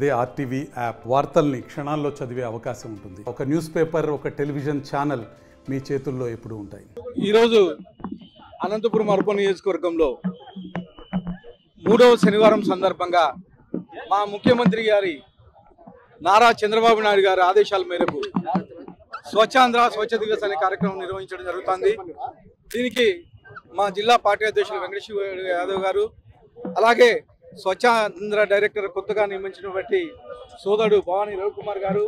అదే RTV app వార్తల్ని క్షణాల్లో చదివే అవకాశం ఉంటుంది. ఒక న్యూస్ పేపర్, ఒక టెలివిజన్ ఛానల్ మీ చేతుల్లో ఎప్పుడూ ఉంటాయి. ఈరోజు అనంతపురం అర్బన్ నియోజకవర్గంలో 3వ శనివారం సందర్భంగా మా ముఖ్యమంత్రి గారి నారా చంద్రబాబు నాయుడు గారి ఆదేశాల మేరకు స్వచ్ఛాంధ్ర స్వచ్ఛ దివస్ అనే కార్యక్రమం నిర్వహించడం జరుగుతుంది. దీనికి మా జిల్లా పార్టీ అధ్యక్షులు వెంకటేశ్వర యాదవ్ గారు, అలాగే స్వచ్ఛాంధ్ర డైరెక్టర్ కొత్తగా నియమించినటువంటి సోదరుడు భవానీ రవికుమార్ గారు,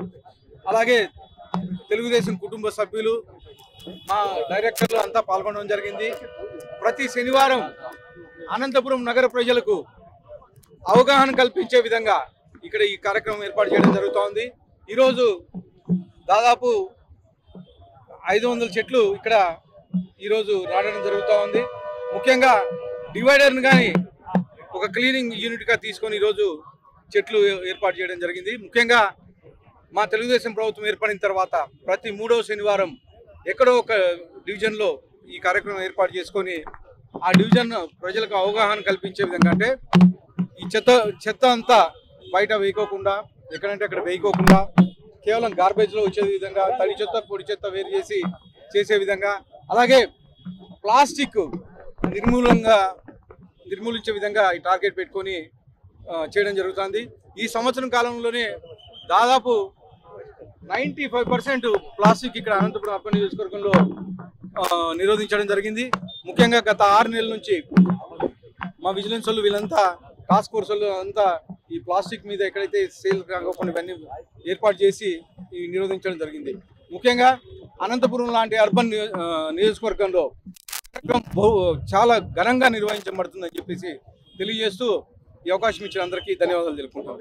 అలాగే తెలుగుదేశం కుటుంబ సభ్యులు, మా డైరెక్టర్లు అంతా పాల్గొనడం జరిగింది. ప్రతి శనివారం అనంతపురం నగర ప్రజలకు అవగాహన కల్పించే విధంగా ఇక్కడ ఈ కార్యక్రమం ఏర్పాటు చేయడం జరుగుతోంది. ఈరోజు దాదాపు 500 చెట్లు ఇక్కడ ఈరోజు నాటడం జరుగుతూ ఉంది. ముఖ్యంగా డివైడర్ని కానీ ఒక క్లీనింగ్ యూనిట్గా తీసుకొని ఈరోజు చెట్లు ఏర్పాటు చేయడం జరిగింది. ముఖ్యంగా మా తెలుగుదేశం ప్రభుత్వం ఏర్పడిన తర్వాత ప్రతి 3వ శనివారం ఎక్కడో ఒక డివిజన్లో ఈ కార్యక్రమం ఏర్పాటు చేసుకొని ఆ డివిజన్ ప్రజలకు అవగాహన కల్పించే విధంగా, అంటే ఈ చెత్త అంతా బయట వేయకోకుండా, ఎక్కడంటే అక్కడ వేయకోకుండా కేవలం గార్బేజ్లో వచ్చే విధంగా, తడి చెత్త పొడి చెత్త వేరు చేసే విధంగా, అలాగే ప్లాస్టిక్ నిర్మూలించే విధంగా ఈ టార్గెట్ పెట్టుకొని చేయడం జరుగుతుంది. ఈ సంవత్సరం కాలంలోనే దాదాపు 95% ప్లాస్టిక్ ఇక్కడ అనంతపురం అర్బన్ నియోజకవర్గంలో నిరోధించడం జరిగింది. ముఖ్యంగా గత 6 నెలల నుంచి మా విజిలెన్స్ వాళ్ళు వీళ్ళంతా టాస్క్ ఫోర్స్ వాళ్ళు అంతా ఈ ప్లాస్టిక్ మీద ఎక్కడైతే సేల్ కాకుండా ఇవన్నీ ఏర్పాటు చేసి నిరోధించడం జరిగింది. ముఖ్యంగా అనంతపురం లాంటి అర్బన్ నియోజకవర్గంలో చాలా ఘనంగా నిర్వహించబడుతుందని చెప్పేసి తెలియజేస్తూ ఈ అవకాశం ఇచ్చిన అందరికీ ధన్యవాదాలు తెలుపుకుంటాం.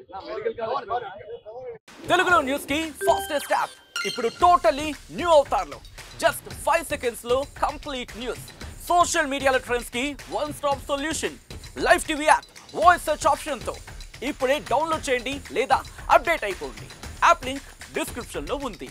తెలుగులో న్యూస్ కి ఫాస్టెస్ట్ యాప్ ఇప్పుడు టోటల్లీ న్యూ అవతార్లో జస్ట్ 5 సెకండ్స్ లో కంప్లీట్ న్యూస్, సోషల్ మీడియాలో ట్రెండ్స్ కి one stop solution, live TV app, voice search option తో ఇప్పుడే డౌన్లోడ్ చేయండి లేదా అప్డేట్ అయిపోండి. యాప్ లింక్ డిస్క్రిప్షన్ లో ఉంది.